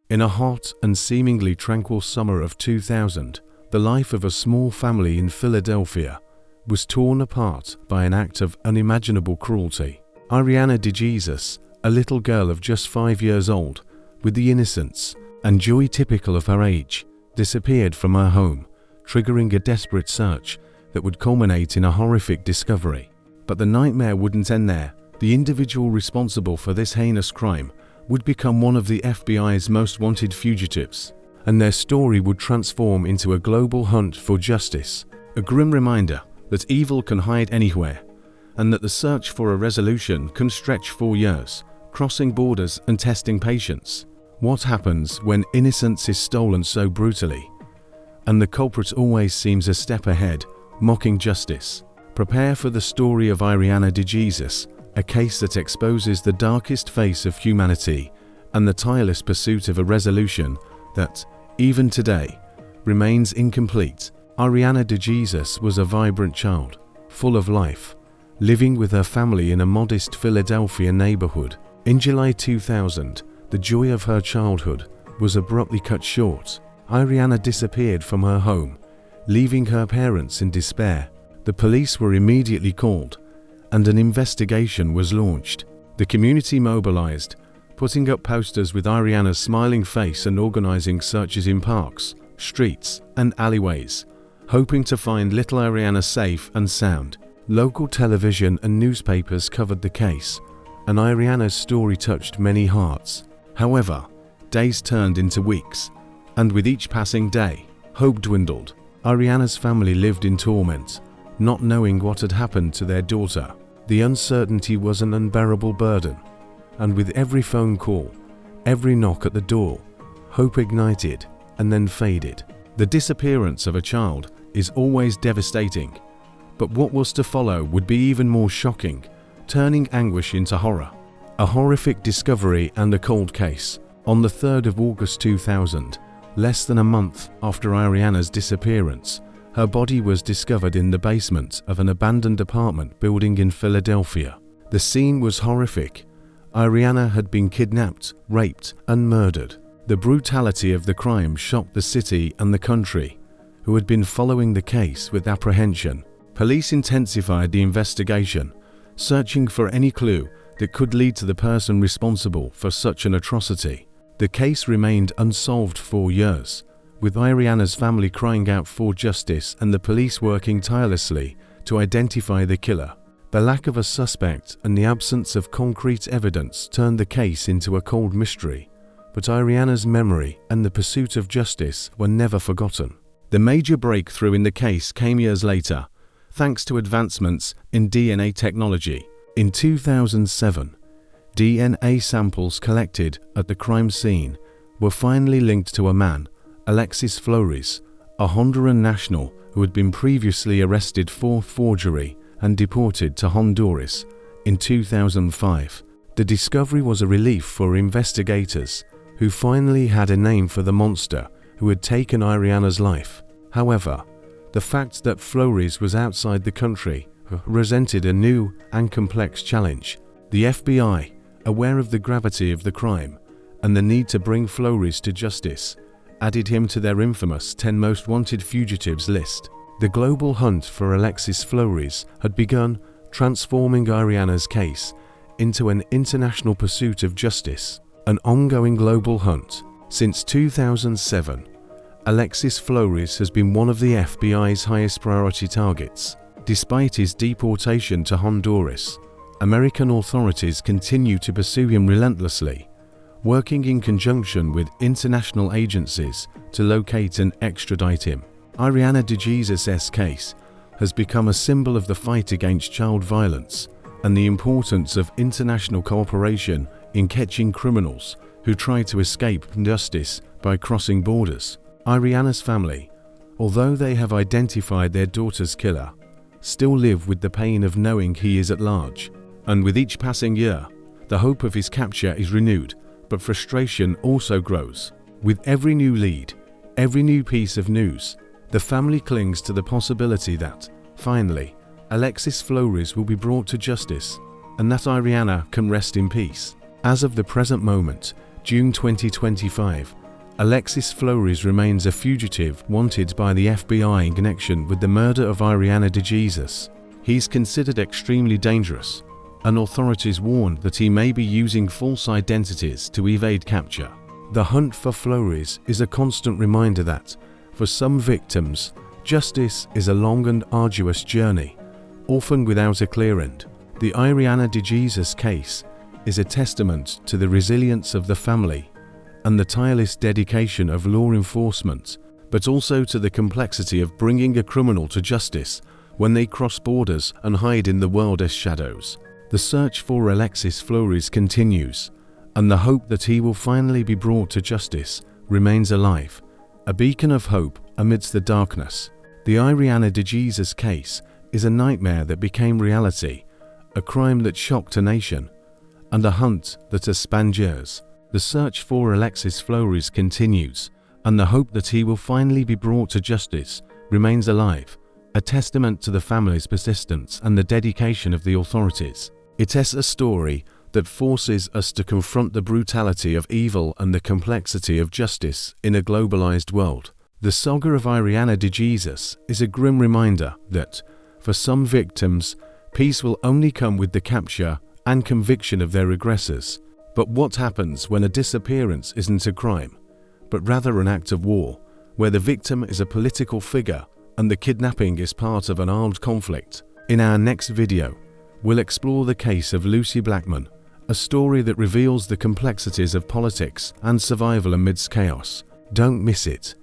In a hot and seemingly tranquil summer of 2000, the life of a small family in Philadelphia was torn apart by an act of unimaginable cruelty. Iriana DeJesus, a little girl of just 5 years old, with the innocence and joy typical of her age, disappeared from her home, triggering a desperate search that would culminate in a horrific discovery. But the nightmare wouldn't end there. The individual responsible for this heinous crime would become one of the FBI's most wanted fugitives, and their story would transform into a global hunt for justice, a grim reminder that evil can hide anywhere, and that the search for a resolution can stretch for years, crossing borders and testing patience. What happens when innocence is stolen so brutally, and the culprit always seems a step ahead, mocking justice? Prepare for the story of Iriana DeJesus, a case that exposes the darkest face of humanity and the tireless pursuit of a resolution that, even today, remains incomplete. Iriana DeJesus was a vibrant child, full of life, living with her family in a modest Philadelphia neighborhood. In July 2000, the joy of her childhood was abruptly cut short. Iriana disappeared from her home, leaving her parents in despair. The police were immediately called, and an investigation was launched. The community mobilized, putting up posters with Iriana's smiling face and organizing searches in parks, streets, and alleyways, hoping to find little Iriana safe and sound. Local television and newspapers covered the case, and Iriana's story touched many hearts. However, days turned into weeks, and with each passing day, hope dwindled. Iriana's family lived in torment, not knowing what had happened to their daughter. The uncertainty was an unbearable burden, and with every phone call, every knock at the door, hope ignited and then faded. The disappearance of a child is always devastating, but what was to follow would be even more shocking, turning anguish into horror. A horrific discovery and a cold case. On the 3rd of August 2000, less than a month after Iriana's disappearance, her body was discovered in the basement of an abandoned apartment building in Philadelphia. The scene was horrific. Iriana had been kidnapped, raped, and murdered. The brutality of the crime shocked the city and the country, who had been following the case with apprehension. Police intensified the investigation, searching for any clue that could lead to the person responsible for such an atrocity. The case remained unsolved for years, with Iriana's family crying out for justice and the police working tirelessly to identify the killer. The lack of a suspect and the absence of concrete evidence turned the case into a cold mystery, but Iriana's memory and the pursuit of justice were never forgotten. The major breakthrough in the case came years later, thanks to advancements in DNA technology. In 2007, DNA samples collected at the crime scene were finally linked to a man, Alexis Flores, a Honduran national who had been previously arrested for forgery and deported to Honduras in 2005. The discovery was a relief for investigators, who finally had a name for the monster who had taken Iriana's life. However, the fact that Flores was outside the country presented a new and complex challenge. The FBI, aware of the gravity of the crime and the need to bring Flores to justice, added him to their infamous 10 most wanted fugitives list. The global hunt for Alexis Flores had begun, transforming Iriana's case into an international pursuit of justice, an ongoing global hunt. Since 2007, Alexis Flores has been one of the FBI's highest priority targets. Despite his deportation to Honduras, American authorities continue to pursue him relentlessly, working in conjunction with international agencies to locate and extradite him. Iriana DeJesus' case has become a symbol of the fight against child violence and the importance of international cooperation in catching criminals who try to escape justice by crossing borders. Iriana's family, although they have identified their daughter's killer, still live with the pain of knowing he is at large. And with each passing year, the hope of his capture is renewed, but frustration also grows. With every new lead, every new piece of news, the family clings to the possibility that, finally, Alexis Flores will be brought to justice and that Iriana can rest in peace. As of the present moment, June 2025. Alexis Flores remains a fugitive wanted by the FBI in connection with the murder of Iriana DeJesus. He's considered extremely dangerous, and authorities warn that he may be using false identities to evade capture. The hunt for Flores is a constant reminder that, for some victims, justice is a long and arduous journey, often without a clear end. The Iriana DeJesus case is a testament to the resilience of the family and the tireless dedication of law enforcement, but also to the complexity of bringing a criminal to justice when they cross borders and hide in the world's shadows. The search for Alexis Flores continues, and the hope that he will finally be brought to justice remains alive, a beacon of hope amidst the darkness. The Iriana DeJesus case is a nightmare that became reality, a crime that shocked a nation, and a hunt that has spanned years. The search for Alexis Flores continues, and the hope that he will finally be brought to justice remains alive, a testament to the family's persistence and the dedication of the authorities. It is a story that forces us to confront the brutality of evil and the complexity of justice in a globalized world. The saga of Iriana DeJesus is a grim reminder that, for some victims, peace will only come with the capture and conviction of their aggressors. But what happens when a disappearance isn't a crime, but rather an act of war, where the victim is a political figure and the kidnapping is part of an armed conflict? In our next video, we'll explore the case of Lucy Blackman, a story that reveals the complexities of politics and survival amidst chaos. Don't miss it.